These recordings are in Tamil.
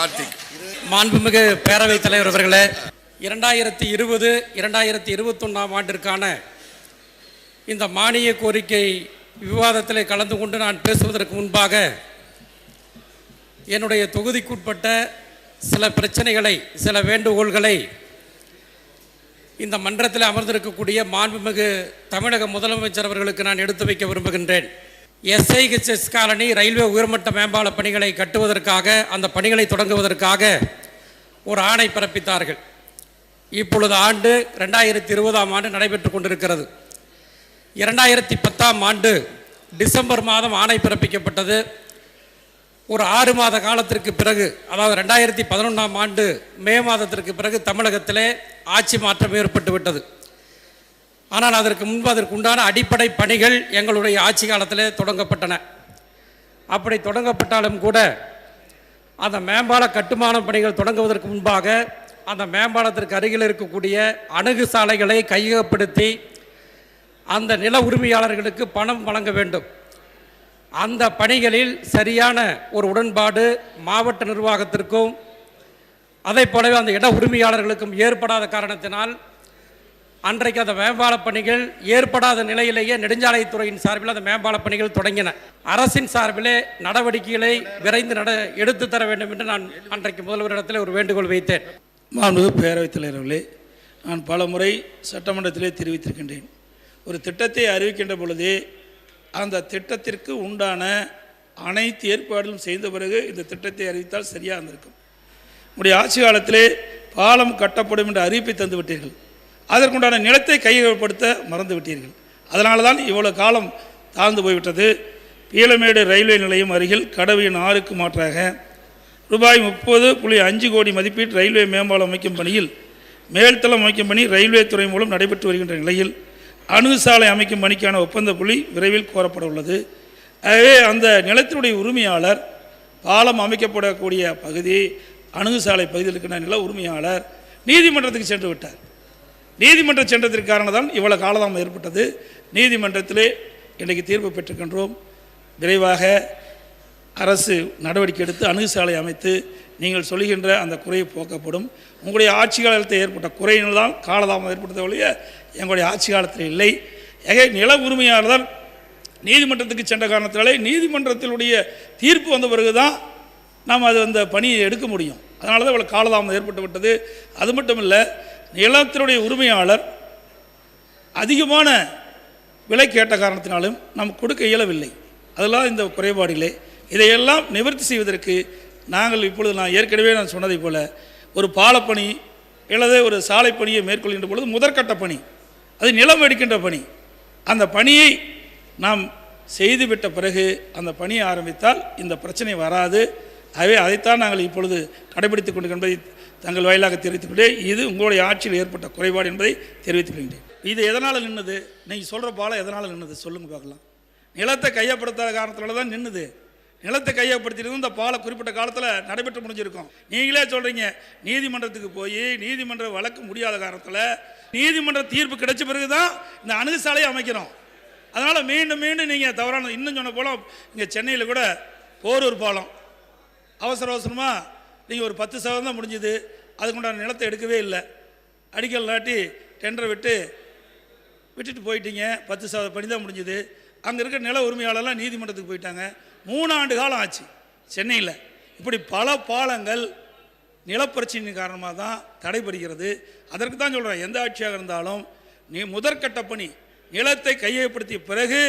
கார்த்திக். மாண்புமிகு பேரவைத் தலைவர் அவர்களே, 2020-2021 ஆண்டிற்கான இந்த மானிய கோரிக்கை விவாதத்தில் கலந்து கொண்டு நான் பேசுவதற்கு முன்பாக என்னுடைய தொகுதிக்குட்பட்ட சில பிரச்சனைகளை, சில வேண்டுகோள்களை இந்த மன்றத்தில் அமர்ந்திருக்கக்கூடிய மாண்புமிகு தமிழக முதலமைச்சர் அவர்களுக்கு நான் எடுத்து வைக்க விரும்புகின்றேன். எஸ்ஐஹெச்எஸ் காலனி ரயில்வே உயர்மட்ட மேம்பால பணிகளை கட்டுவதற்காக, அந்த பணிகளை தொடங்குவதற்காக ஒரு ஆணை பிறப்பித்தார்கள். இப்பொழுது ஆண்டு 2020 ஆண்டு நடைபெற்று கொண்டிருக்கிறது. 2010 ஆண்டு டிசம்பர் மாதம் ஆணை பிறப்பிக்கப்பட்டது. ஒரு 6 மாத காலத்திற்கு பிறகு, அதாவது 2011 ஆண்டு மே மாதத்திற்கு பிறகு தமிழகத்திலே ஆட்சி மாற்றம் ஏற்பட்டுவிட்டது. ஆனால் அதற்கு முன்பு அதற்கு உண்டான அடிப்படை பணிகள் எங்களுடைய ஆட்சி காலத்தில் தொடங்கப்பட்டன. அப்படி தொடங்கப்பட்டாலும் கூட அந்த மேம்பால கட்டுமான பணிகள் தொடங்குவதற்கு முன்பாக அந்த மேம்பாலத்திற்கு அருகில் இருக்கக்கூடிய அணுகு சாலைகளை கையகப்படுத்தி அந்த நில உரிமையாளர்களுக்கு பணம் வழங்க வேண்டும். அந்த பணிகளில் சரியான ஒரு உடன்பாடு மாவட்ட நிர்வாகத்திற்கும் அதை போலவே அந்த இட உரிமையாளர்களுக்கும் ஏற்படாத காரணத்தினால் அன்றைக்கு அந்த மேம்பால பணிகள் ஏற்படாத நிலையிலேயே நெடுஞ்சாலைத்துறையின் சார்பில் அந்த மேம்பால பணிகள் தொடங்கின. அரசின் சார்பிலே நடவடிக்கைகளை விரைந்து எடுத்து தர வேண்டும் என்று நான் அன்றைக்கு முதல்வரிடத்தில் ஒரு வேண்டுகோள் வைத்தேன். மாண்புமிகு பேரவைத் தலைவர்களே, நான் பல முறை சட்டமன்றத்திலே தெரிவித்திருக்கின்றேன். ஒரு திட்டத்தை அறிவிக்கின்ற பொழுதே அந்த திட்டத்திற்கு உண்டான அனைத்து ஏற்பாடுகளும் செய்த பிறகு இந்த திட்டத்தை அறிவித்தால் சரியாக இருந்திருக்கும். நம்முடைய ஆட்சி காலத்திலே பாலம் கட்டப்படும் என்ற அறிவிப்பை தந்து விட்டீர்கள். அதற்குண்டான நிலத்தை கையகப்படுத்த மறந்து விட்டீர்கள். அதனால தான் இவ்வளோ காலம் தாழ்ந்து போய்விட்டது. பீளமேடு ரயில்வே நிலையம் அருகில் கடவையின் 6க்கு மாற்றாக ரூபாய் 30.5 கோடி மதிப்பீட்டு ரயில்வே மேம்பாலம் அமைக்கும் பணியில் மேல்தளம் அமைக்கும் பணி ரயில்வே துறை மூலம் நடைபெற்று வருகின்ற நிலையில் அணுகு சாலை அமைக்கும் பணிக்கான ஒப்பந்த புள்ளி விரைவில் கோரப்பட உள்ளது. ஆகவே அந்த நிலத்தினுடைய உரிமையாளர், பாலம் அமைக்கப்படக்கூடிய பகுதி அணுகு சாலை பகுதியில் இருக்கின்ற நில உரிமையாளர் நீதிமன்றத்துக்கு சென்று விட்டார். நீதிமன்றம் சென்றதற்கு காரணம் தான் இவ்வளவு காலதாமம் ஏற்பட்டது. நீதிமன்றத்திலே இன்றைக்கு தீர்ப்பு பெற்றுக்கின்றோம். விரைவாக அரசு நடவடிக்கை எடுத்து அணுகு சாலை அமைத்து நீங்கள் சொல்கின்ற அந்த குறையை போக்கப்படும். உங்களுடைய ஆட்சி காலத்தில் ஏற்பட்ட குறையினால் தான் காலதாமம் ஏற்பட்டதை ஒழிய எங்களுடைய ஆட்சி காலத்தில் இல்லை. நில உரிமையாளர் நீதிமன்றத்துக்கு சென்ற காரணத்தினாலே நீதிமன்றத்தினுடைய தீர்ப்பு வந்த பிறகு தான் நாம் அந்த பணியை எடுக்க முடியும். அதனால தான் இவ்வளோ காலதாமம் ஏற்பட்டு விட்டது. அது மட்டும் இல்லை, நிலத்தினுடைய உரிமையாளர் அதிகமான விலை கேட்ட காரணத்தினாலும் நாம் கொடுக்க இயலவில்லை. அதெல்லாம் இந்த குறைபாடிலே இதையெல்லாம் நிவர்த்தி செய்வதற்கு நாங்கள் இப்பொழுது நான் ஏற்கனவே சொன்னதை போல ஒரு பாலப்பணி அல்லது ஒரு சாலை பணியை மேற்கொள்கின்ற பொழுது முதற்கட்ட பணி, அது நிலம் எடுக்கின்ற பணி, அந்த பணியை நாம் செய்துவிட்ட பிறகு அந்த பணியை ஆரம்பித்தால் இந்த பிரச்சனை வராது. ஆகவே அதைத்தான் நாங்கள் இப்பொழுது கடைபிடித்துக் கொண்டு என்பதை தங்கள் வாயிலாக தெரிவித்துக்கொண்டே இது உங்களுடைய ஆட்சியில் ஏற்பட்ட குறைபாடு என்பதை தெரிவித்துக் கொள்கின்றேன். இது எதனால் நின்றுது? நீங்கள் சொல்கிற பாலம் எதனால் நின்றுது சொல்லுங்கள் பார்க்கலாம். நிலத்தை கையப்படுத்தாத காரணத்தினால தான் நின்றுது. நிலத்தை கையப்படுத்திட்டு இந்த பாலம் குறிப்பிட்ட காலத்தில் நடைபெற்று முடிஞ்சிருக்கும். நீங்களே சொல்கிறீங்க நீதிமன்றத்துக்கு போய் நீதிமன்ற வழக்கு முடியாத காரணத்தில் நீதிமன்ற தீர்ப்பு கிடைச்ச பிறகு தான் இந்த அணுகு சாலையை அமைக்கிறோம். அதனால் மீண்டும் மீண்டும் நீங்கள் தவறான இன்னும் சொன்ன போல இங்கே சென்னையில் கூட போரூர் பாலம் அவசரமாக நீங்கள் ஒரு 10% தான் முடிஞ்சுது. அதுக்குண்டான நிலத்தை எடுக்கவே இல்லை. அடிக்கல் நாட்டி டெண்டரை விட்டுட்டு போயிட்டீங்க. 10% பணி தான் முடிஞ்சுது. அங்கே இருக்கிற நில உரிமையாளர்லாம் நீதிமன்றத்துக்கு போயிட்டாங்க. 3 ஆண்டு காலம் ஆச்சு சென்னையில். இப்படி பல பாலங்கள் நிலப்பிரச்சனையின் காரணமாக தான் தடைபடுகிறது. அதற்கு தான் சொல்கிறேன், எந்த ஆட்சியாக இருந்தாலும் முதற்கட்ட பணி நிலத்தை கையகப்படுத்திய பிறகு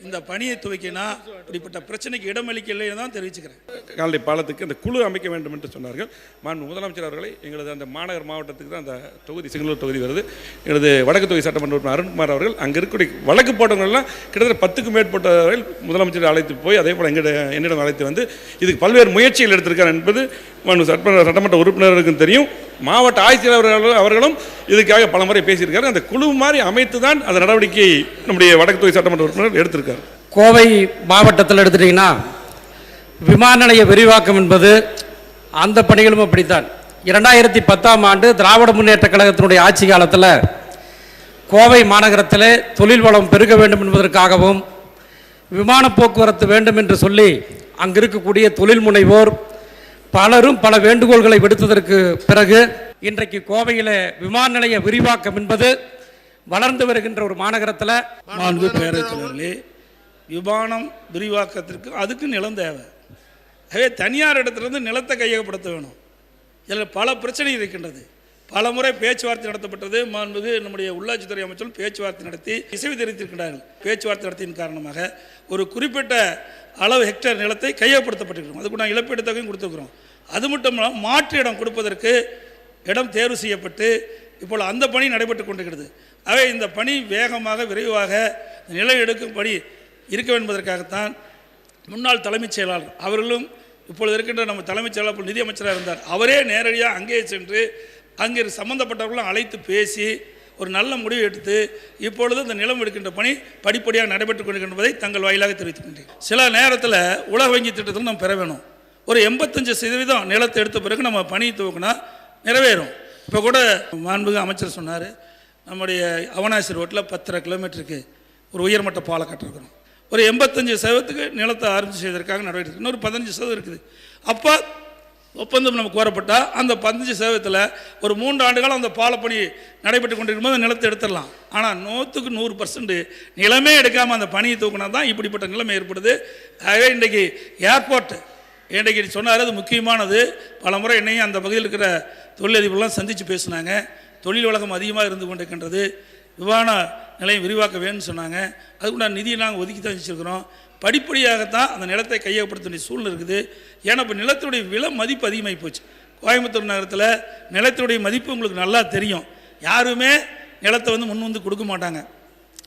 இந்த பணியை துவக்கினா இப்படிப்பட்ட பிரச்சனைக்கு இடமளிக்க இல்லைன்னு தான் தெரிவிச்சுக்கிறேன். கால்நடை பாலத்துக்கு அந்த குழு அமைக்க வேண்டும் என்று சொன்னார்கள். மாண்பு முதலமைச்சர் அவர்களை எங்களது அந்த மாநகர் மாவட்டத்துக்கு தான் அந்த தொகுதி சிங்களூர் தொகுதி வருது. எங்களது வடக்கு தொகுதி சட்டமன்ற உறுப்பினர் அருண்குமார் அவர்கள் அங்கே இருக்கக்கூடிய வழக்கு போட்டவங்கள்லாம் கிட்டத்தட்ட 10க்கும் மேற்பட்டவர்கள் முதலமைச்சர் அழைத்து போய் அதே போல் என்னிடம் அழைத்து வந்து இதுக்கு பல்வேறு முயற்சிகள் எடுத்திருக்கார் என்பது சட்டமன்ற உறுப்பினருக்கும் தெரியும். மாவட்ட ஆட்சியர் அவர்களும் இதுக்காக பல முறை பேசியிருக்காரு. அந்த குழு மாதிரி அமைத்து தான் அந்த நடவடிக்கையை நம்முடைய வடக்கு தொகுதி சட்டமன்ற உறுப்பினர் எடுத்திருக்கார். கோவை மாவட்டத்தில் எடுத்துட்டீங்கன்னா விமான நிலைய விரிவாக்கம் என்பது அந்த பணிகளும் அப்படித்தான். 2010 ஆண்டு திராவிட முன்னேற்ற கழகத்தினுடைய ஆட்சி காலத்தில் கோவை மாநகரத்தில் தொழில் வளம் பெருக வேண்டும் என்பதற்காகவும் விமான போக்குவரத்து வேண்டும் என்று சொல்லி அங்கு இருக்கக்கூடிய தொழில் முனைவோர் பலரும் பல வேண்டுகோள்களை விடுத்ததற்கு பிறகு இன்றைக்கு கோவையில் விமான நிலைய விரிவாக்கம் என்பது வளர்ந்து வருகின்ற ஒரு மாநகரத்தில் மாண்பு பேரவைத் தலைவர்களே, விமானம் விரிவாக்கத்திற்கு அதுக்கு நிலம் தேவை. ஆகவே தனியார் இடத்திலிருந்து நிலத்தை கையகப்படுத்த வேணும். இதில் பல பிரச்சனை இருக்கின்றது. பல முறை பேச்சுவார்த்தை நடத்தப்பட்டது. மாண்புமிகு நம்முடைய உள்ளாட்சித்துறை அமைச்சரும் பேச்சுவார்த்தை நடத்தி இசைவு தெரிவித்திருக்கிறார்கள். பேச்சுவார்த்தை நடத்தியின் காரணமாக ஒரு குறிப்பிட்ட அளவு ஹெக்டேர் நிலத்தை கையகப்படுத்தப்பட்டிருக்கிறோம். அதுக்கு நான் இழப்பீடு தொகையும் கொடுத்துருக்குறோம். அது மட்டும் இல்லாமல் மாற்று இடம் கொடுப்பதற்கு இடம் தேர்வு செய்யப்பட்டு இப்போது அந்த பணி நடைபெற்று கொண்டிருக்கிறது. ஆகவே இந்த பணி வேகமாக விரைவாக நிலம் எடுக்கும் பணி இருக்க என்பதற்காகத்தான் முன்னாள் தலைமைச் செயலாளர் அவர்களும் இப்பொழுது இருக்கின்ற நம்ம தலைமைச் செயலாளர் நிதி அமைச்சராக இருந்தார். அவரே நேரடியாக அங்கே சென்று அங்கே சம்பந்தப்பட்டவர்களும் அழைத்து பேசி ஒரு நல்ல முடிவு எடுத்து இப்பொழுது இந்த நிலம் எடுக்கின்ற பணி படிப்படியாக நடைபெற்றுக் கொண்டிருக்கின்றதை தங்கள் வாயிலாக தெரிவித்துக்கின்றேன். சில நேரத்தில் உலக வங்கி திட்டத்தில் நம்ம பெற வேணும். ஒரு 85% நிலத்தை எடுத்த பிறகு நம்ம பணி துவக்கினா நிறைவேறும். இப்போ கூட மாண்புமிகு அமைச்சர் சொன்னார், நம்முடைய அவனாசி ரோட்டில் 10 கிலோமீட்டருக்கு ஒரு உயர்மட்ட பாலம் கட்டிருக்கிறோம். ஒரு 85% நிலத்தை ஆரம்பித்து செய்வதற்காக நடவடிக்கை, இன்னொரு 15% இருக்குது. அப்போ ஒப்பந்தம் நமக்கு கோரப்பட்டால் அந்த 15% ஒரு 3 ஆண்டுகள் அந்த பாலப்பணி நடைபெற்று கொண்டிருக்கும் போது நிலத்தை எடுத்துடலாம். ஆனால் 100% நிலமே எடுக்காமல் அந்த பணியை தூக்கினா தான் இப்படிப்பட்ட நிலைமை ஏற்படுது. ஆகவே இன்றைக்கு ஏர்போர்ட் இன்றைக்கு சொன்னார், அது முக்கியமானது. பல முறை என்னையும் அந்த பகுதியில் இருக்கிற தொழிலதிபர்கள்லாம் சந்தித்து பேசினாங்க. தொழில் வழக்கம் அதிகமாக இருந்து கொண்டிருக்கின்றது, விமான நிலையம் விரிவாக்க வேணும்னு சொன்னாங்க. அதுக்குண்டான நிதியை நாங்கள் ஒதுக்கி தான் வச்சுருக்கிறோம். படிப்படியாகத்தான் அந்த நிலத்தை கையகப்படுத்த வேண்டிய சூழ்நிலை இருக்குது. ஏன்னா இப்போ நிலத்துடைய விலை மதிப்பு அதிகமாகி போச்சு. கோயம்புத்தூர் நகரத்தில் நிலத்துடைய மதிப்பு உங்களுக்கு நல்லா தெரியும். யாருமே நிலத்தை முன் வந்து கொடுக்க மாட்டாங்க.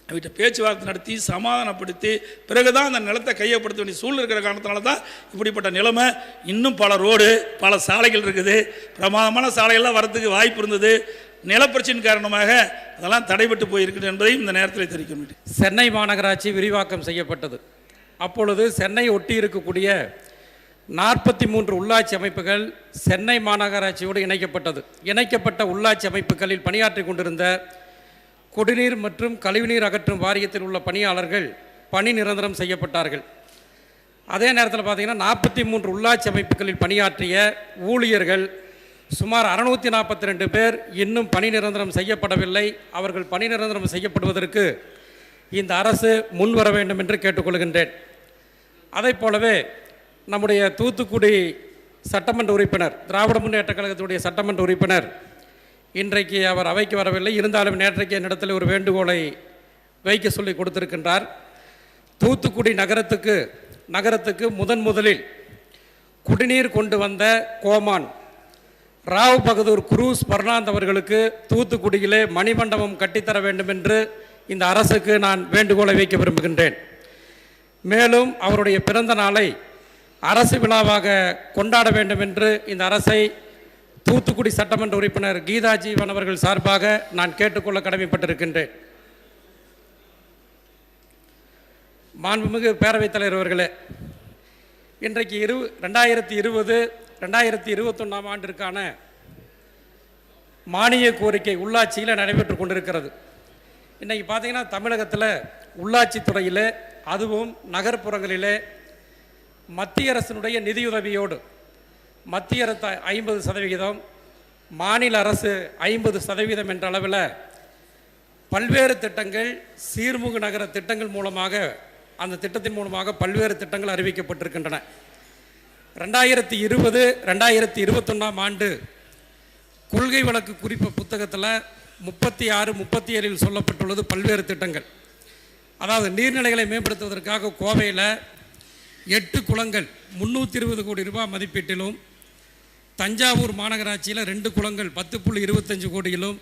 அவர்கிட்ட பேச்சுவார்த்தை நடத்தி சமாதானப்படுத்தி பிறகு தான் அந்த நிலத்தை கையகப்படுத்த வேண்டிய சூழ்நிலை இருக்கிற காரணத்தினால தான் இப்படிப்பட்ட நிலைமை. இன்னும் பல ரோடு பல சாலைகள் இருக்குது, பிரமாதமான சாலைகள்லாம் வரத்துக்கு வாய்ப்பு இருந்தது. நிலப்பிரச்சின் காரணமாக அதெல்லாம் தடைபட்டு போயிருக்குது என்பதையும் இந்த நேரத்தில் தெரிவிக்க முடியும். சென்னை மாநகராட்சி விரிவாக்கம் செய்யப்பட்டது. அப்பொழுது சென்னை ஒட்டி இருக்கக்கூடிய 43 உள்ளாட்சி அமைப்புகள் சென்னை மாநகராட்சியோடு இணைக்கப்பட்டது. இணைக்கப்பட்ட உள்ளாட்சி அமைப்புகளில் பணியாற்றி கொண்டிருந்த குடிநீர் மற்றும் கழிவுநீர் அகற்றும் வாரியத்தில் உள்ள பணியாளர்கள் பணி நிரந்தரம் செய்யப்பட்டார்கள். அதே நேரத்தில் பார்த்திங்கன்னா 43 உள்ளாட்சி அமைப்புகளில் பணியாற்றிய ஊழியர்கள் சுமார் 642 பேர் இன்னும் பணி நிரந்தரம் செய்யப்படவில்லை. அவர்கள் பணி நிரந்தரம் செய்யப்படுவதற்கு இந்த அரசு முன்வர வேண்டும் என்று கேட்டுக்கொள்கின்றேன். அதை போலவே நம்முடைய தூத்துக்குடி சட்டமன்ற உறுப்பினர், திராவிட முன்னேற்ற கழகத்துடைய சட்டமன்ற உறுப்பினர், இன்றைக்கு அவர் அவைக்கு வரவில்லை. இருந்தாலும் நேற்றைக்கு என்னிடத்தில் ஒரு வேண்டுகோளை வைக்க சொல்லி கொடுத்திருக்கின்றார். தூத்துக்குடி நகரத்துக்கு முதலில் குடிநீர் கொண்டு வந்த கோமான் ராவ் பகதூர் குரூஸ் பர்னாந்த் அவர்களுக்கு தூத்துக்குடியிலே மணிமண்டபம் கட்டித்தர வேண்டும் என்று இந்த அரசுக்கு நான் வேண்டுகோளை வைக்க விரும்புகின்றேன். மேலும் அவருடைய பிறந்த நாளை அரசு விழாவாக கொண்டாட வேண்டும் என்று இந்த அரசை தூத்துக்குடி சட்டமன்ற உறுப்பினர் கீதா ஜீவன் அவர்கள் சார்பாக நான் கேட்டுக்கொள்ள கடமைப்பட்டிருக்கின்றேன். மாண்புமிகு பேரவைத் தலைவர் அவர்களே, இன்றைக்கு 2020-2021 ஆண்டிற்கான மானிய கோரிக்கை உள்ளாட்சியில் நடைபெற்று கொண்டிருக்கிறது. இன்றைக்கி பார்த்தீங்கன்னா தமிழகத்தில் உள்ளாட்சித்துறையில் அதுவும் நகர்ப்புறங்களிலே மத்திய அரசினுடைய நிதியுதவியோடு மத்திய அரசு 50%, மாநில அரசு 50% என்ற அளவில் பல்வேறு திட்டங்கள், சீர்மிகு நகர திட்டங்கள் மூலமாக, அந்த திட்டத்தின் மூலமாக பல்வேறு திட்டங்கள் அறிவிக்கப்பட்டிருக்கின்றன. 2020-2021 ஆண்டு கொள்கை வழக்கு குறிப்பு புத்தகத்தில் 36-37 சொல்லப்பட்டுள்ளது பல்வேறு திட்டங்கள். அதாவது நீர்நிலைகளை மேம்படுத்துவதற்காக கோவையில் 8 குளங்கள் 320 கோடி ரூபாய் மதிப்பீட்டிலும், தஞ்சாவூர் மாநகராட்சியில் 2 குளங்கள் 10.25 கோடியிலும்,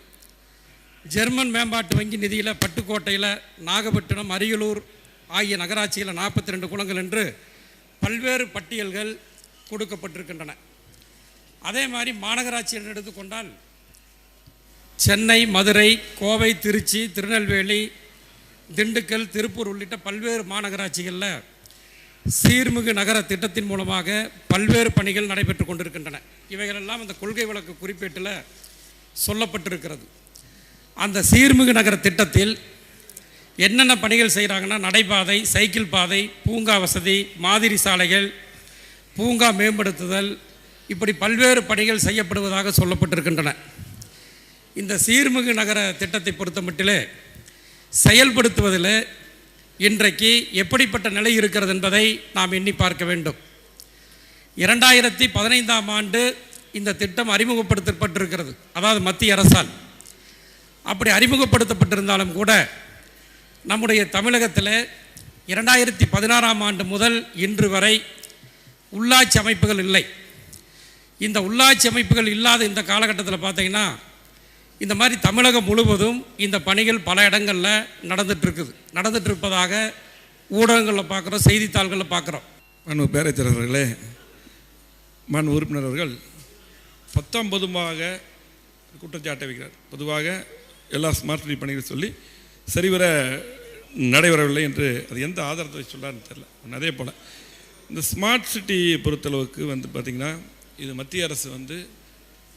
ஜெர்மன் மேம்பாட்டு வங்கி நிதியில் பட்டுக்கோட்டையில், நாகப்பட்டினம், அரியலூர் ஆகிய நகராட்சியில் 42 குளங்கள் என்று பல்வேறு பட்டியல்கள் கொடுக்கப்பட்டிருக்கின்றன. அதே மாதிரி மாநகராட்சியில் எடுத்துக்கொண்டால் சென்னை, மதுரை, கோவை, திருச்சி, திருநெல்வேலி, திண்டுக்கல், திருப்பூர் உள்ளிட்ட பல்வேறு மாநகராட்சிகளில் சீர்மிகு நகர திட்டத்தின் மூலமாக பல்வேறு பணிகள் நடைபெற்று கொண்டிருக்கின்றன. இவைகளெல்லாம் அந்த கொள்கை வழக்கு குறிப்பேட்டில் சொல்லப்பட்டிருக்கிறது. அந்த சீர்மிகு நகர திட்டத்தில் என்னென்ன பணிகள் செய்கிறாங்கன்னா, நடைபாதை, சைக்கிள் பாதை, பூங்கா வசதி, மாதிரி சாலைகள், பூங்கா மேம்படுத்துதல், இப்படி பல்வேறு பணிகள் செய்யப்படுவதாக சொல்லப்பட்டிருக்கின்றன. இந்த சீர்மிகு நகர திட்டத்தை பொறுத்தமட்டிலே செயல்படுத்துவதில் இன்றைக்கு எப்படிப்பட்ட நிலை இருக்கிறது என்பதை நாம் எண்ணி பார்க்க வேண்டும். 2015ஆம் ஆண்டு இந்த திட்டம் அறிமுகப்படுத்தப்பட்டிருக்கிறது, அதாவது மத்திய அரசால். அப்படி அறிமுகப்படுத்தப்பட்டிருந்தாலும் கூட நம்முடைய தமிழகத்தில் 2016ஆம் ஆண்டு முதல் இன்று வரை உள்ளாட்சி அமைப்புகள் இல்லை. இந்த உள்ளாட்சி அமைப்புகள் இல்லாத இந்த காலகட்டத்தில் பார்த்தீங்கன்னா இந்த மாதிரி தமிழகம் முழுவதும் இந்த பணிகள் பல இடங்களில் நடந்துட்டு இருப்பதாக ஊடகங்களில் பார்க்குறோம், செய்தித்தாள்களில் பார்க்குறோம். மாண்பு பேரவைத் அவர்களே, மாண்பு உறுப்பினர் அவர்கள் பொதுவாக குற்றச்சாட்டை வைக்கிறார். பொதுவாக எல்லா ஸ்மார்ட் சிட்டி பணிகள் சொல்லி சரிவர நடைபெறவில்லை என்று அது எந்த ஆதாரத்தை சொல்கிறாருன்னு தெரியல. அதே போல் இந்த ஸ்மார்ட் சிட்டியை பொறுத்தளவுக்கு பார்த்திங்கன்னா இது மத்திய அரசு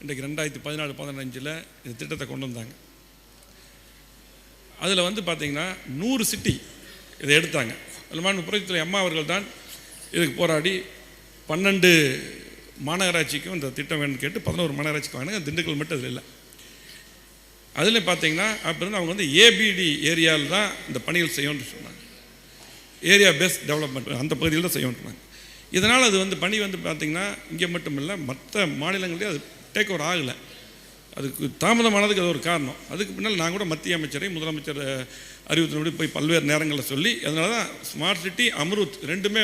இன்றைக்கு 2014-15 இந்த திட்டத்தை கொண்டு வந்தாங்க. அதில் பார்த்திங்கன்னா 100 சிட்டி இதை எடுத்தாங்க. அதில் மாண்பு புரட்சித்துறை அம்மா அவர்கள் தான் இதுக்கு போராடி 12 மாநகராட்சிக்கும் இந்த திட்டம் வேணும்னு கேட்டு 11 மாநகராட்சிக்கு வாங்கினாங்க. திண்டுக்கல் மட்டும் அதில் இல்லை. அதில் பார்த்தீங்கன்னா அப்போ அவங்க ஏபிடி ஏரியாவில் தான் இந்த பணிகள் செய்யணும்னு சொன்னாங்க. ஏரியா பேஸ்ட் டெவலப்மெண்ட் அந்த பகுதியில் தான் செய்யணும்னு சொன்னாங்க. இதனால் அது பணி பார்த்திங்கன்னா இங்கே மட்டும் இல்லை, மற்ற மாநிலங்களே அது டேக் ஓவர் ஆகலை. அதுக்கு தாமதமானதுக்கு அது ஒரு காரணம். அதுக்கு பின்னால் நான் கூட மத்திய அமைச்சரை முதலமைச்சர் அறிவுறுத்தினபடி போய் பல்வேறு நேரங்களில் சொல்லி, அதனால தான் ஸ்மார்ட் சிட்டி அம்ருத் ரெண்டுமே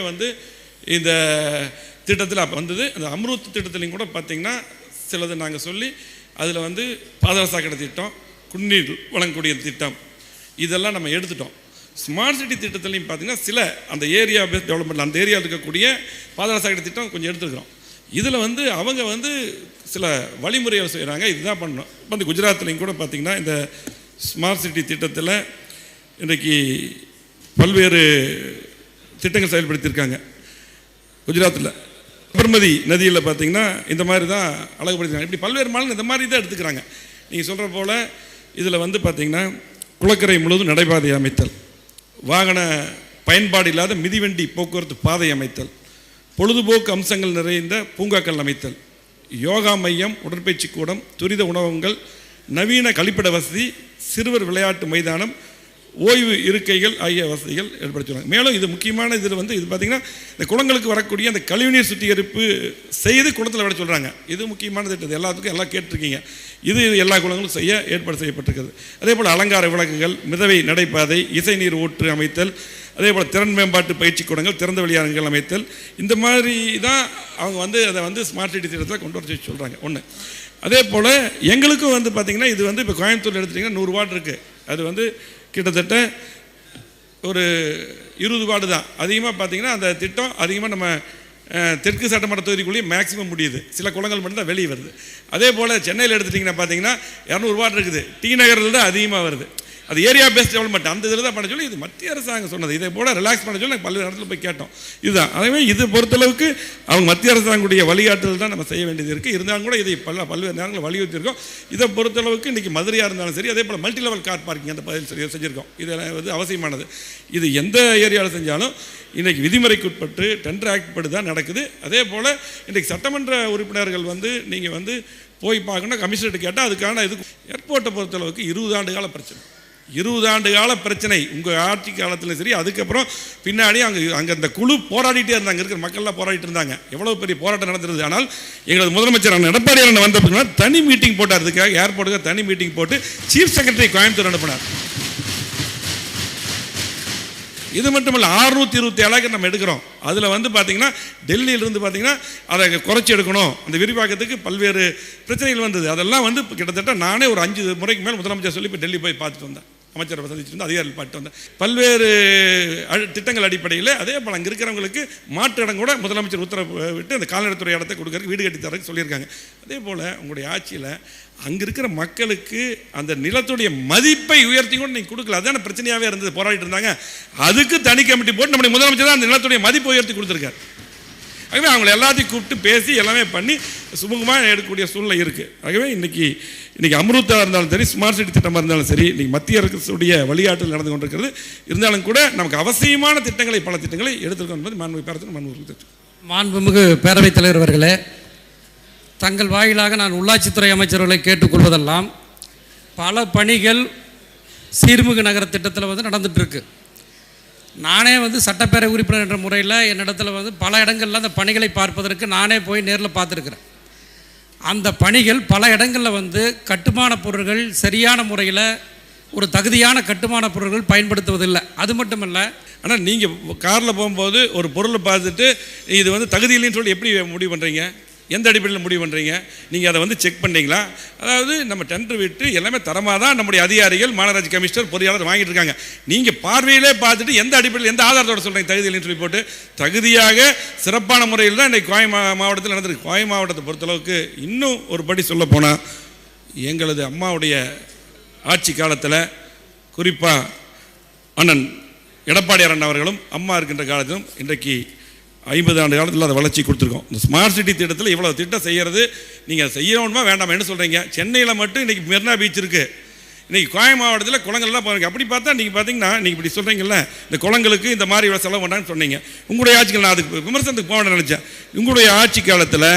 இந்த திட்டத்தில் அப்போ வந்தது. அந்த அம்ருத் திட்டத்திலையும் கூட பார்த்திங்கன்னா சிலது நாங்கள் சொல்லி அதில் பாதாள சாக்கடை திட்டம், குடிநீர் வழங்கக்கூடிய திட்டம் இதெல்லாம் நம்ம எடுத்துட்டோம். ஸ்மார்ட் சிட்டி திட்டத்திலையும் பார்த்திங்கன்னா சில அந்த ஏரியா பேஸ்ட் டெவலப்மெண்ட் அந்த ஏரியாவில் இருக்கக்கூடிய பாதாள சாக்கடை திட்டம் கொஞ்சம் எடுத்துருக்கிறோம். இதில் அவங்க சில வழிமுறைகள் செய்கிறாங்க, இதுதான் பண்ணணும். குஜராத்லையும் கூட பார்த்திங்கன்னா இந்த ஸ்மார்ட் சிட்டி திட்டத்தில் இன்றைக்கி பல்வேறு திட்டங்கள் செயல்படுத்தியிருக்காங்க. குஜராத்தில் சபர்மதி நதியில் பார்த்திங்கன்னா இந்த மாதிரி தான் அழகுபடுத்திருக்காங்க. இப்படி பல்வேறு மாநிலம் இந்த மாதிரி தான் எடுத்துக்கிறாங்க. நீங்கள் சொல்கிற போல் இதில் பார்த்திங்கன்னா குளக்கரை முழுவதும் நடைபாதை அமைத்தல், வாகன பயன்பாடு இல்லாத மிதிவண்டி போக்குவரத்து பாதை அமைத்தல், பொழுதுபோக்கு அம்சங்கள் நிறைந்த பூங்காக்கள் அமைத்தல், யோகா மையம், உடற்பயிற்சி கூடம், துரித உணவகங்கள், நவீன கழிப்பிட வசதி, சிறுவர் விளையாட்டு மைதானம், ஓய்வு இருக்கைகள் ஆகிய வசதிகள் ஏற்படுத்திடுவாங்க. மேலும் இது முக்கியமான இது இது பார்த்திங்கன்னா இந்த குளங்களுக்கு வரக்கூடிய அந்த கழிவுநீர் சுத்திகரிப்பு செய்து குளத்தில் விட சொல்கிறாங்க. இது முக்கியமான திட்டம், எல்லாத்துக்கும் எல்லாம் கேட்டிருக்கீங்க. இது எல்லா குளங்களும் செய்ய ஏற்பாடு செய்யப்பட்டிருக்கிறது. அதே போல் அலங்கார விளக்குகள், மிதவை நடைபாதை, இசை நீர் ஊற்று அமைத்தல், அதே போல் திறன் மேம்பாட்டு பயிற்சி கூடங்கள், திறந்த வெளியாரங்கள் அமைத்தல், இந்த மாதிரி தான் அவங்க அதை ஸ்மார்ட் சிட்டி திட்டத்தில் கொண்டு வர சொல்லி சொல்கிறாங்க. ஒன்று. அதே போல் எங்களுக்கும் பார்த்திங்கன்னா இது இப்போ கோயம்புத்தூர் எடுத்துட்டிங்கன்னா 100 வார்டு இருக்குது. அது கிட்டத்தட்ட ஒரு 20 வார்டு தான். அதிகமாக பார்த்திங்கன்னா அந்த திட்டம் அதிகமாக நம்ம தெற்கு சட்டமன்ற தொகுதிக்குள்ளேயே மேக்ஸிமம் முடியுது. சில குளங்கள் மட்டும்தான் வெளியே வருது. அதே போல் சென்னையில் எடுத்துட்டிங்கன்னா பார்த்திங்கன்னா 200 வார்டு இருக்குது. டி நகரில் தான் அதிகமாக வருது. அது ஏரியா பேஸ்ட் டெவலப்மெண்ட் அந்த இதில் தான் பண்ண சொல்லி இது மத்திய அரசாங்கம் சொன்னது. இதை போல் ரிலாக்ஸ் பண்ண சொல்லி நாங்கள் பல்வேறு இடத்துல போய் கேட்டோம். இதுதான். அதே இது பொறுத்தளவுக்கு அவங்க மத்திய அரசாங்கக்கூடிய வழிகாட்டுதல் தான் நம்ம செய்ய வேண்டியது இருக்குது. இருந்தாலும் கூட இதை பல்வேறு நேரங்களில் வலியுறுத்தியிருக்கோம். இதை பொறுத்தளவுக்கு இன்றைக்கி மதுரையாக இருந்தாலும் சரி, அதே போல் மல்டி லெவல் கார் பார்க்கிங் அந்த பகுதியில் செஞ்சுருக்கோம். இது அவசியமானது. இது எந்த ஏரியாவில் செஞ்சாலும் இன்றைக்கி விதிமுறைக்கு உட்பட்டு டெண்டர் ஆக்ட் படி தான் நடக்குது. அதே போல் இன்றைக்கி சட்டமன்ற உறுப்பினர்கள் நீங்கள் போய் பார்க்கணும், கமிஷனர்கிட்ட கேட்டால் அதுக்கான இது ஏர்போர்ட்டை பொறுத்தளவுக்கு 20 ஆண்டு கால பிரச்சனை. 20 ஆண்டு கால பிரச்சனை உங்கள் ஆட்சி காலத்தில் சரி. அதுக்கப்புறம் பின்னாடி அங்கே அந்த குழு போராடிட்டே இருந்தாங்க, இருக்கிற மக்கள்லாம் போராடிட்டு இருந்தாங்க. எவ்வளோ பெரிய போராட்டம் நடந்துருது. ஆனால் எங்களது முதலமைச்சர் எடப்பாடியார் வந்த பின்னா தனி மீட்டிங் போட்டார். அதுக்காக ஏர்போர்ட்டுக்கு தனி மீட்டிங் போட்டு சீஃப் செக்ரட்டரி கோயம்புத்தூர் அனுப்பினார். இது மட்டும் இல்லை, 627 ஏக்கர் நம்ம எடுக்கிறோம். அதில் பார்த்திங்கன்னா டெல்லியிலிருந்து பார்த்திங்கன்னா அதை குறைச்சி எடுக்கணும். அந்த விரிவாக்கத்துக்கு பல்வேறு பிரச்சனைகள் வந்தது. அதெல்லாம் கிட்டத்தட்ட நானே ஒரு 5 முறைக்கு மேலே முதலமைச்சர் சொல்லி இப்போ டெல்லி போய் பார்த்துட்டு வந்தேன். அமைச்சரை சந்திச்சுட்டு வந்து அதிகாரிகள் பார்த்துட்டு வந்தேன். பல்வேறு திட்டங்கள் அடிப்படையில் அதே போல் அங்கே இருக்கிறவங்களுக்கு மாற்று இடம் கூட முதலமைச்சர் உத்தரவு விட்டு அந்த கால்நடைத்துறை இடத்தை கொடுக்கறதுக்கு வீடு கட்டி தரதுக்கு சொல்லியிருக்காங்க. அதே போல் உங்களுடைய ஆட்சியில் அங்கே இருக்கிற மக்களுக்கு அந்த நிலத்துடைய மதிப்பை உயர்த்தி கூட நீங்கள் கொடுக்கல. அதான பிரச்சனையாகவே இருந்தது, போராடிட்டு இருந்தாங்க. அதுக்கு தனி கமிட்டி போட்டு நம்முடைய முதலமைச்சர் தான் அந்த நிலத்துடைய மதிப்பை உயர்த்தி கொடுத்துருக்காரு. ஆகவே அவங்களை எல்லாத்தையும் கூப்பிட்டு பேசி எல்லாமே பண்ணி சுமூகமாக எடுக்கக்கூடிய சூழ்நிலை இருக்குது. ஆகவே இன்றைக்கி அம்ருத்தாக இருந்தாலும் சரி, ஸ்மார்ட் சிட்டி திட்டமாக இருந்தாலும் சரி, இன்றைக்கி மத்திய அரசுடைய வழிகாட்டில் நடந்து கொண்டிருக்கிறது. இருந்தாலும் கூட நமக்கு அவசியமான திட்டங்களை பல திட்டங்களை எடுத்துருக்கோம் என்பது மாண்புமிகு பேரவைத் தலைவர் அவர்களே, தங்கள் வாயிலாக நான் உள்ளாட்சித்துறை அமைச்சர்களை கேட்டுக்கொள்வதெல்லாம், பல பணிகள் சீர்மிகு நகர திட்டத்தில் வந்து நடந்துகிட்ருக்கு. நானே வந்து சட்டப்பேரவை உறுப்பினர் என்ற முறையில் என்னிடத்தில் வந்து பல இடங்களில் அந்த பணிகளை பார்ப்பதற்கு நானே போய் நேரில் பார்த்துருக்குறேன். அந்த பணிகள் பல இடங்களில் வந்து கட்டுமான பொருட்கள் சரியான முறையில் ஒரு தகுதியான கட்டுமான பொருட்கள் பயன்படுத்துவதில்லை. அது மட்டுமல்ல, ஆனால் நீங்கள் காரில் போகும்போது ஒரு பொருளை பார்த்துட்டு இது வந்து தகுதி இல்லைன்னு சொல்லி எப்படி முடிவு பண்ணுறீங்க? எந்த அடிப்படையில் முடிவு பண்ணுறீங்க? நீங்கள் அதை வந்து செக் பண்ணிங்களா? அதாவது நம்ம டெண்டர் விட்டு எல்லாமே தரமாக தான் நம்முடைய அதிகாரிகள், மாநகராட்சி கமிஷனர், பொறியாளர் வாங்கிட்டு இருக்காங்க. நீங்கள் பார்வையிலே பார்த்துட்டு எந்த அடிப்படையில், எந்த ஆதாரத்தோட சொல்கிறீங்க தகுதி இல்லைன்னு சொல்லி போட்டு? தகுதியாக சிறப்பான முறையில் தான் இன்றைக்கு கோவை மாவட்டத்தில் நடந்திருக்கு. கோவை மாவட்டத்தை பொறுத்தளவுக்கு இன்னும் ஒரு படி சொல்ல போனால், எங்களது அம்மாவுடைய ஆட்சி காலத்தில், குறிப்பாக அண்ணன் எடப்பாடியார் அண்ணன் அவர்களும் அம்மா இருக்கின்ற காலத்திலும் இன்றைக்கு 50 ஆண்டு காலத்தில் அதை வளர்ச்சி கொடுத்துருக்கோம். இந்த ஸ்மார்ட் சிட்டி திட்டத்தில் இவ்வளோ திட்டம் செய்கிறது நீங்கள் செய்யணுமா வேண்டாமா என்ன சொல்கிறீங்க? சென்னையில் மட்டும் இன்றைக்கி மெரினா பீச் இருக்குது. இன்றைக்கி கோவை மாவட்டத்தில் குளங்கள்லாம் போகிறீங்க. அப்படி பார்த்தா நீங்கள் பார்த்தீங்கன்னா, நீங்கள் இப்படி சொல்கிறீங்கல்ல, இந்த குளங்களுக்கு இந்த மாதிரி இவ்வளோ செலவு பண்ணான்னு சொன்னீங்க. உங்களுடைய ஆட்சிகள், நான் அதுக்கு விமர்சனத்துக்கு போக நினச்சேன். உங்களுடைய ஆட்சி காலத்தில்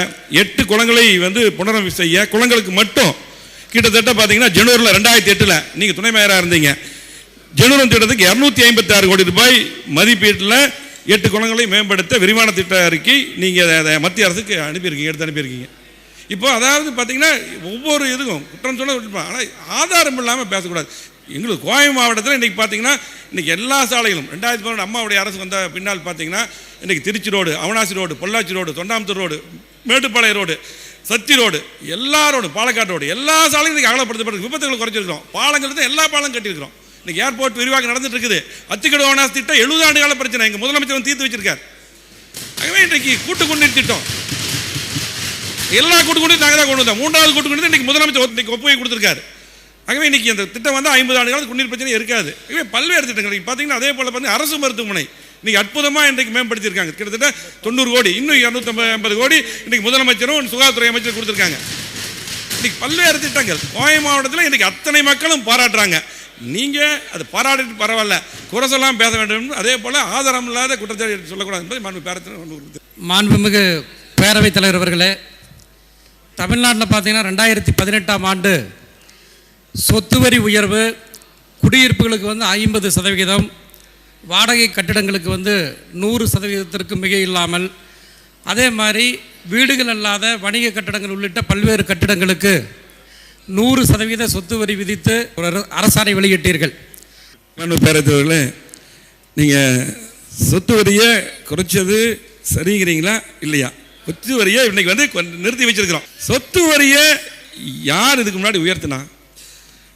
8 குளங்களை வந்து புனரமைப்பு செய்ய, குளங்களுக்கு மட்டும் கிட்டத்தட்ட பார்த்தீங்கன்னா ஜனூரில் 2008 நீங்கள் துணை மேயராக இருந்தீங்க. ஜனூரம் திட்டத்துக்கு 256 கோடி ரூபாய் மதிப்பீட்டில் 8 குளங்களை மேம்படுத்த விரிவான திட்ட அறிக்கை நீங்கள் அதை மத்திய அரசுக்கு அனுப்பியிருக்கீங்க, எடுத்து அனுப்பியிருக்கீங்க. இப்போ அதாவது பார்த்தீங்கன்னா ஒவ்வொரு இதுக்கும் குற்றம் சொல்ல விட்டுருப்பாங்க. ஆனால் ஆதாரம் இல்லாமல் பேசக்கூடாது. எங்களுக்கு கோவை மாவட்டத்தில் இன்றைக்கி பார்த்தீங்கன்னா இன்றைக்கி எல்லா சாலைகளும் 2012 அம்மாவுடைய அரசு வந்த பின்னால் பார்த்தீங்கன்னா இன்றைக்கி Trichy road, Avinashi road, Pollachi road, Thondamuthur road, Mettupalayam road, Sathy road, எல்லா ரோடு, பாலக்காடு ரோடு, எல்லா சாலையும் இன்றைக்கி அகலப்படுத்தப்பட்டு விபத்துகளை குறைச்சிருக்கிறோம். பாலங்கள் தான் எல்லா பாலம் கட்டியிருக்கிறோம். இன்னைக்கு ஏர்போர்ட் விரிவாக்கம் நடந்துட்டு இருக்குது. அத்திக்கடவு அவனாசி திட்டம் 70 ஆண்டு கால பிரச்சனை எங்கள் முதலமைச்சர் தீர்த்து வச்சிருக்கார். ஆகவே இன்றைக்கு கூட்டு குடிநீர் திட்டம் எல்லா கூட்டு குடிநீர் நாங்கள் தான் கொண்டு வந்தோம். 3வது கூட்டு குடிநீர் இன்னைக்கு முதலமைச்சர் இன்னைக்கு ஒப்புகை கொடுத்துருக்காரு. ஆகவே இன்னைக்கு அந்த திட்டம் வந்து 50 ஆண்டு காலத்து குடிநீர் பிரச்சனை இருக்காது. ஆகவே பல்வேறு திட்டங்கள் பார்த்தீங்கன்னா அதே போல பார்த்தீங்கன்னா அரசு மருத்துவமனை இன்னைக்கு அற்புதமாக இன்றைக்கு மேம்படுத்தியிருக்காங்க. கிட்டத்தட்ட 90 கோடி, இன்னும் 250 கோடி இன்னைக்கு முதலமைச்சரும் சுகாதாரத்துறை அமைச்சர் கொடுத்துருக்காங்க. இன்னைக்கு பல்வேறு திட்டங்கள் கோவை மாவட்டத்தில் இன்னைக்கு அத்தனை மக்களும் பாராட்டுறாங்க. நீங்கள் அது பாராட்டிட்டு பரவாயில்ல, குறை சொல்லாமல் பேச வேண்டும். அதே போல் ஆதாரம் இல்லாத குற்றச்சாட்டு சொல்லக்கூடாது என்பதை மாண்புமிகு பேரவைத் தலைவர் அவர்களே, தமிழ்நாட்டில் பார்த்தீங்கன்னா 2018ஆம் ஆண்டு சொத்து வரி உயர்வு, குடியிருப்புகளுக்கு வந்து 50%, வாடகை கட்டிடங்களுக்கு வந்து 100% மிக இல்லாமல், அதே மாதிரி வீடுகள் அல்லாத வணிக கட்டிடங்கள் உள்ளிட்ட பல்வேறு கட்டிடங்களுக்கு 100% சொத்து வரி விதித்து ஒரு அரசாணை வெளியிட்டீர்கள். பேரவைத்தவர்களே, நீங்கள் சொத்து வரியை குறைச்சது சரிங்கிறீங்களா இல்லையா? சொத்து வரியை இன்னைக்கு வந்து நிறுத்தி வச்சிருக்கிறோம். சொத்து வரியை யார் இதுக்கு முன்னாடி உயர்த்தினா?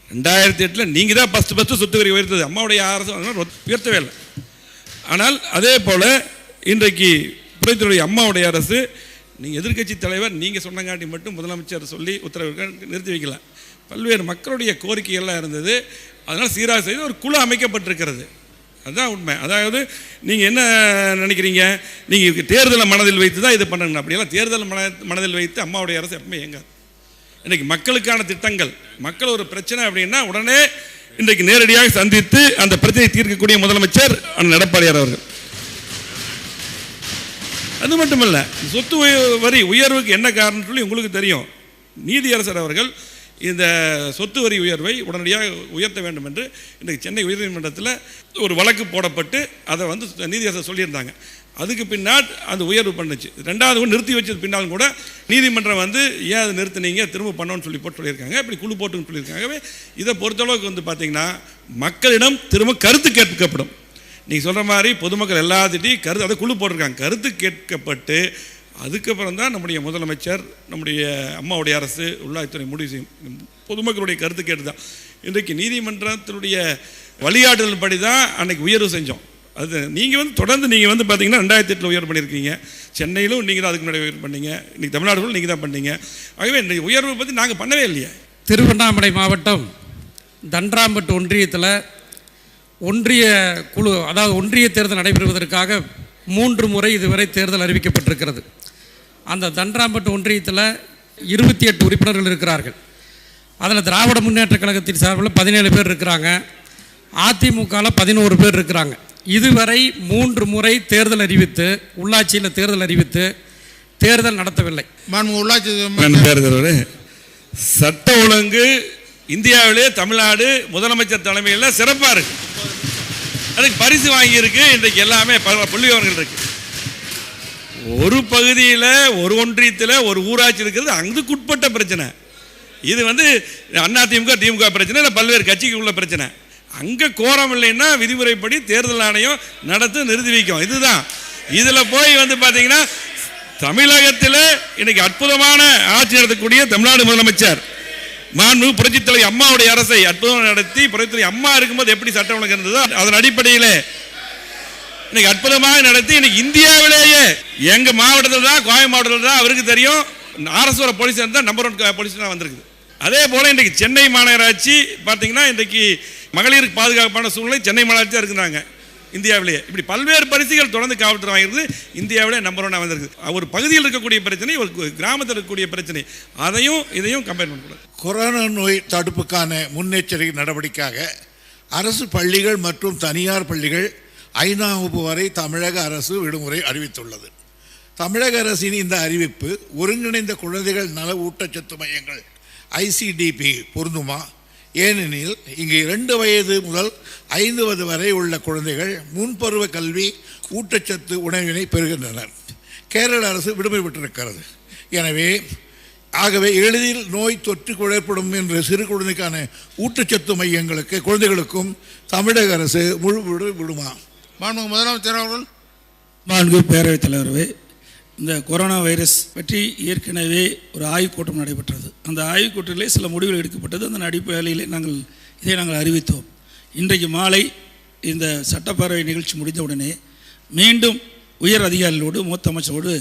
2008 நீங்கள் தான் ஃபஸ்ட்டு சொத்து வரி உயர்த்தது. அம்மாவுடைய அரசு உயர்த்தவே இல்லை. ஆனால் அதே போல் இன்றைக்கு புரட்சித்துறை அம்மாவுடைய அரசு, நீங்கள் எதிர்க்கட்சி தலைவர் நீங்கள் சொன்னங்காட்டி மட்டும் முதலமைச்சர் சொல்லி உத்தரவு நிறுத்தி வைக்கல. பல்வேறு மக்களுடைய கோரிக்கைகள்லாம் இருந்தது. அதனால் சீராக செய்து ஒரு குழு அமைக்கப்பட்டிருக்கிறது. அதுதான் உண்மை. அதாவது நீங்கள் என்ன நினைக்கிறீங்க, நீங்கள் தேர்தலை மனதில் வைத்து தான் இது பண்ணணும். அப்படியெல்லாம் தேர்தல் மனதில் வைத்து அம்மாவுடைய அரசு எப்பவுமே இயங்காது. இன்றைக்கி மக்களுக்கான திட்டங்கள், மக்கள் ஒரு பிரச்சனை அப்படின்னா உடனே இன்றைக்கு நேரடியாக சந்தித்து அந்த பிரச்சனையை தீர்க்கக்கூடிய முதலமைச்சர் அண்ணன் எடப்பாடியார் அவர்கள். அது மட்டுமல்ல, சொத்து வரி உயர்வுக்கு என்ன காரணம் சொல்லி உங்களுக்கு தெரியும். நீதியரசர் அவர்கள் இந்த சொத்து வரி உயர்வை உடனடியாக உயர்த்த வேண்டும் என்று இன்றைக்கு சென்னை உயர்நீதிமன்றத்தில் ஒரு வழக்கு போடப்பட்டு அதை வந்து நீதியரசர் சொல்லியிருந்தாங்க. அதுக்கு பின்னால் அந்த உயர்வு பண்ணுச்சு. 2வது நிறுத்தி வச்சது பின்னாலும் கூட நீதிமன்றம் வந்து ஏன் அதை நிறுத்தினீங்க, திரும்ப பண்ணோன்னு சொல்லி போட்டு சொல்லியிருக்காங்க. இப்படி குழு போட்டுன்னு சொல்லியிருக்காங்க. இதை பொறுத்தளவுக்கு வந்து பார்த்திங்கன்னா மக்களிடம் திரும்ப கருத்து கேட்கப்படும். நீங்கள் சொல்கிற மாதிரி பொதுமக்கள் எல்லாத்திட்டையும் கருத்து, அதை குழு போட்டிருக்காங்க. கருத்து கேட்கப்பட்டு அதுக்கப்புறம் தான் நம்முடைய முதலமைச்சர், நம்முடைய அம்மாவுடைய அரசு, உள்ளாட்சித்துறை முடிவு செய்யும். பொதுமக்களுடைய கருத்து கேட்டு தான் இன்றைக்கு நீதிமன்றத்தினுடைய வழிகாட்டுதல் படி தான் அன்றைக்கி உயர்வு செஞ்சோம். அது நீங்கள் வந்து தொடர்ந்து நீங்கள் வந்து பார்த்தீங்கன்னா 2008 உயர்வு பண்ணியிருக்கீங்க. சென்னையிலும் நீங்கள் தான் அதுக்கு முன்னாடி உயர்வு பண்ணீங்க. இன்றைக்கி தமிழ்நாடுகளும் நீங்கள் தான் பண்ணீங்க. ஆகவே இன்றைக்கு உயர்வை பற்றி நாங்கள் பண்ணவே இல்லையே. திருவண்ணாமலை மாவட்டம் தண்டராம்பட்டு ஒன்றியத்தில் ஒன்றிய குழு, அதாவது ஒன்றிய தேர்தல் நடைபெறுவதற்காக 3 முறை இதுவரை தேர்தல் அறிவிக்கப்பட்டிருக்கிறது. அந்த தண்டராம்பட்டு ஒன்றியத்தில் 28 உறுப்பினர்கள் இருக்கிறார்கள். அதில் திராவிட முன்னேற்ற கழகத்தின் சார்பில் 17 பேர் இருக்கிறாங்க. அதிமுகவில் 11 பேர் இருக்கிறாங்க. இதுவரை 3 முறை தேர்தல் அறிவித்து, உள்ளாட்சியில் தேர்தல் அறிவித்து தேர்தல் நடத்தவில்லை. உள்ளாட்சி சட்ட ஒழுங்கு இந்தியாவிலே தமிழ்நாடு முதலமைச்சர் தலைமையில் சிறப்பாக இருக்கு. அதுக்கு பரிசு வாங்கியிருக்கு. இன்றைக்கு எல்லாமே புள்ளி விவரங்கள் இருக்கு. ஒரு பகுதியில், ஒரு ஒன்றியத்தில், ஒரு ஊராட்சி இருக்கிறது அதுக்குட்பட்ட பிரச்சனை. இது அதிமுக திமுக பிரச்சனை இல்லை, பல்வேறு கட்சிக்கு உள்ள பிரச்சனை. அங்கே கோரம் இல்லைன்னா விதிமுறைப்படி தேர்தல் ஆணையம் நடத்த நிறுத்தி வைக்கும். இதுதான். இதில் போய் பார்த்தீங்கன்னா தமிழகத்தில் இன்னைக்கு அற்புதமான ஆட்சி நடத்தக்கூடிய தமிழ்நாடு முதலமைச்சர் மாண்புமிகு புரட்சித் தலைவி அம்மாவுடைய அரசை அற்புதமாக நடத்தி, புரட்சித் தலைவி அம்மா இருக்கும்போது எப்படி சட்டம் ஒழுங்கு இருந்ததோ அதன் அடிப்படையில் இன்னைக்கு அற்புதமாக நடத்தி இன்னைக்கு இந்தியாவிலேயே எங்க மாவட்டத்தில் தான், கோயம் மாவட்டத்தில் தான் அவருக்கு தெரியும், அரசோட போலீஸ் தான் நம்பர் 1 போலீஸ் தான் வந்திருக்குது. அதே போல இன்றைக்கு சென்னை மாநகராட்சி பார்த்தீங்கன்னா இன்றைக்கு மகளிருக்கு பாதுகாப்பான சூழ்நிலை சென்னை மாநகராட்சி தான் இருக்கிறாங்க இந்தியாவிலேயே. இப்படி பல்வேறு பரிசுகள் தொடர்ந்து காவல்துறை வாங்கிறது இந்தியாவிலே நம்பர் 1 வந்திருக்கு. ஒரு பகுதியில் இருக்கக்கூடிய பிரச்சனை, ஒரு கிராமத்தில் இருக்கக்கூடிய பிரச்சனை, இதையும் கம்பேர் பண்ணக்கூடாது. கொரோனா நோய் தடுப்புக்கான முன்னெச்சரிக்கை நடவடிக்கையாக அரசு பள்ளிகள் மற்றும் தனியார் பள்ளிகள் 5ஆம் வகுப்பு வரை தமிழக அரசு விடுமுறை அறிவித்துள்ளது. தமிழக அரசின் இந்த அறிவிப்பு ஒருங்கிணைந்த குழந்தைகள் நல ஊட்டச்சத்து மையங்கள் ICDP பொருந்துமா? ஏனெனில் இங்கு 2 வயது முதல் 5 வயது வரை உள்ள குழந்தைகள் முன்பருவ கல்வி ஊட்டச்சத்து உணவினை பெறுகின்றனர். கேரள அரசு விடுமுறை பெற்றிருக்கிறது. ஆகவே எளிதில் நோய் தொற்று ஏற்படும் என்ற சிறு குழந்தைக்கான ஊட்டச்சத்து மையங்களுக்கு குழந்தைகளுக்கும் தமிழக அரசு முழு விடுமா? முதலமைச்சர் அவர்கள். மாண்புமிகு பேரவைத் தலைவரே, இந்த கொரோனா வைரஸ் பற்றி ஏற்கனவே ஒரு ஆய்வுக்கூட்டம் நடைபெற்றது. அந்த ஆய்வுக்கூட்டத்திலே சில முடிவுகள் எடுக்கப்பட்டது. அந்த அடிப்படையிலே நாங்கள் அறிவித்தோம். இன்றைக்கு மாலை இந்த சட்டப்பேரவை நிகழ்ச்சி முடிந்தவுடனே மீண்டும் உயர் அதிகாரிகளோடு மூத்த அமைச்சரோடு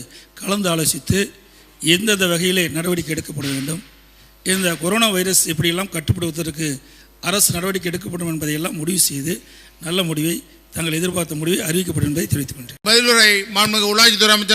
கலந்து ஆலோசித்து எந்தெந்த வகையிலே நடவடிக்கை எடுக்கப்பட வேண்டும், இந்த கொரோனா வைரஸ் எப்படியெல்லாம் கட்டுப்படுவதற்கு அரசு நடவடிக்கை எடுக்கப்படும் என்பதையெல்லாம் முடிவு செய்து நல்ல முடிவை, தாங்கள் எதிர்பார்த்த முடிவை அறிவிக்கப்படும் என்பதை தெரிவித்துக் கொண்டேன். பதிலுரை மாண்புமிகு உள்ளாட்சித்துறை அமைச்சர்.